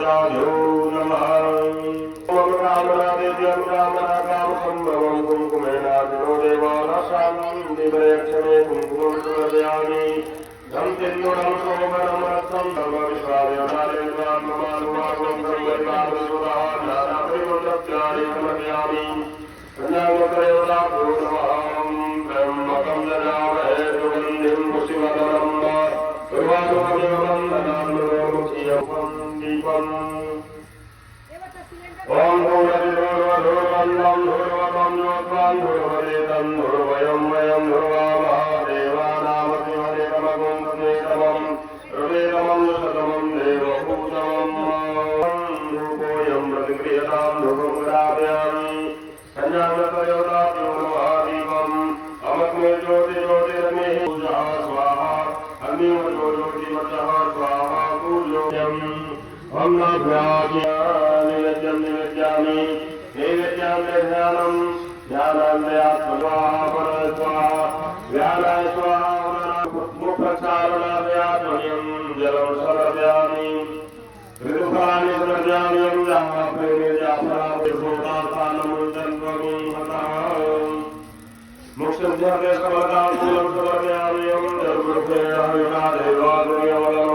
कामराजो नमः ओम कामरादेव्यं कामराकामसंभवं कुङ्कुमेनादिनो देवानाशां दिव्यक्षणे कुङ्कुमं समर्पयामि धम चिन्नुरं सोमरं रत्नं धर्मविश्वादयोनादेवान्ममानुमागं सर्वैकामसुरः नानाप्रियमुद्रत्यानि समर्पयामि कन्यामकरयोदाभ्यो नमः ब्रह्मकं ददामहे सुगन्धिं पुष्टिवर्धनं सर्वासुरदेववन्दनान्मुखीयं दीपम् ओम धूरवन्दं धूरवतं योत्वान् धूरवदेतं धूरवयं वयं धूरवामहादेवानामतिमदेकमगुं तमेतमं हृदयतमं शतमं देवभूतमं धूपोऽयं प्रतिक्रियतां धूपं ग्रापयामि कन्यामकरयोदाभ्यो नमः दीपम् अमग्ने ज्योतिर्ज्योतिरग्ने पूजा स्वाहा अग्निमज्योतिर्मतः स्वाहा पूज्योऽयम् ओम नभ्याज्ञानिवेद्यं निवेद्यामि नैवेद्यां ध्यानं ध्यानान्त्यात्मस्वाहा परस्वाहा ध्यानाय स्वाहा मुखचारणाभ्यात्मयं जलं समर्पयामि ऋतुफलानि समर्पयामि यं जाप्रेमेजापराभिर्भूतार्थानमुञ्चन्त्वं हतः मुक्षध्यादेशमतां समर्पयामि यं जलवृक्षेण हरिणादेवादुर्यवलं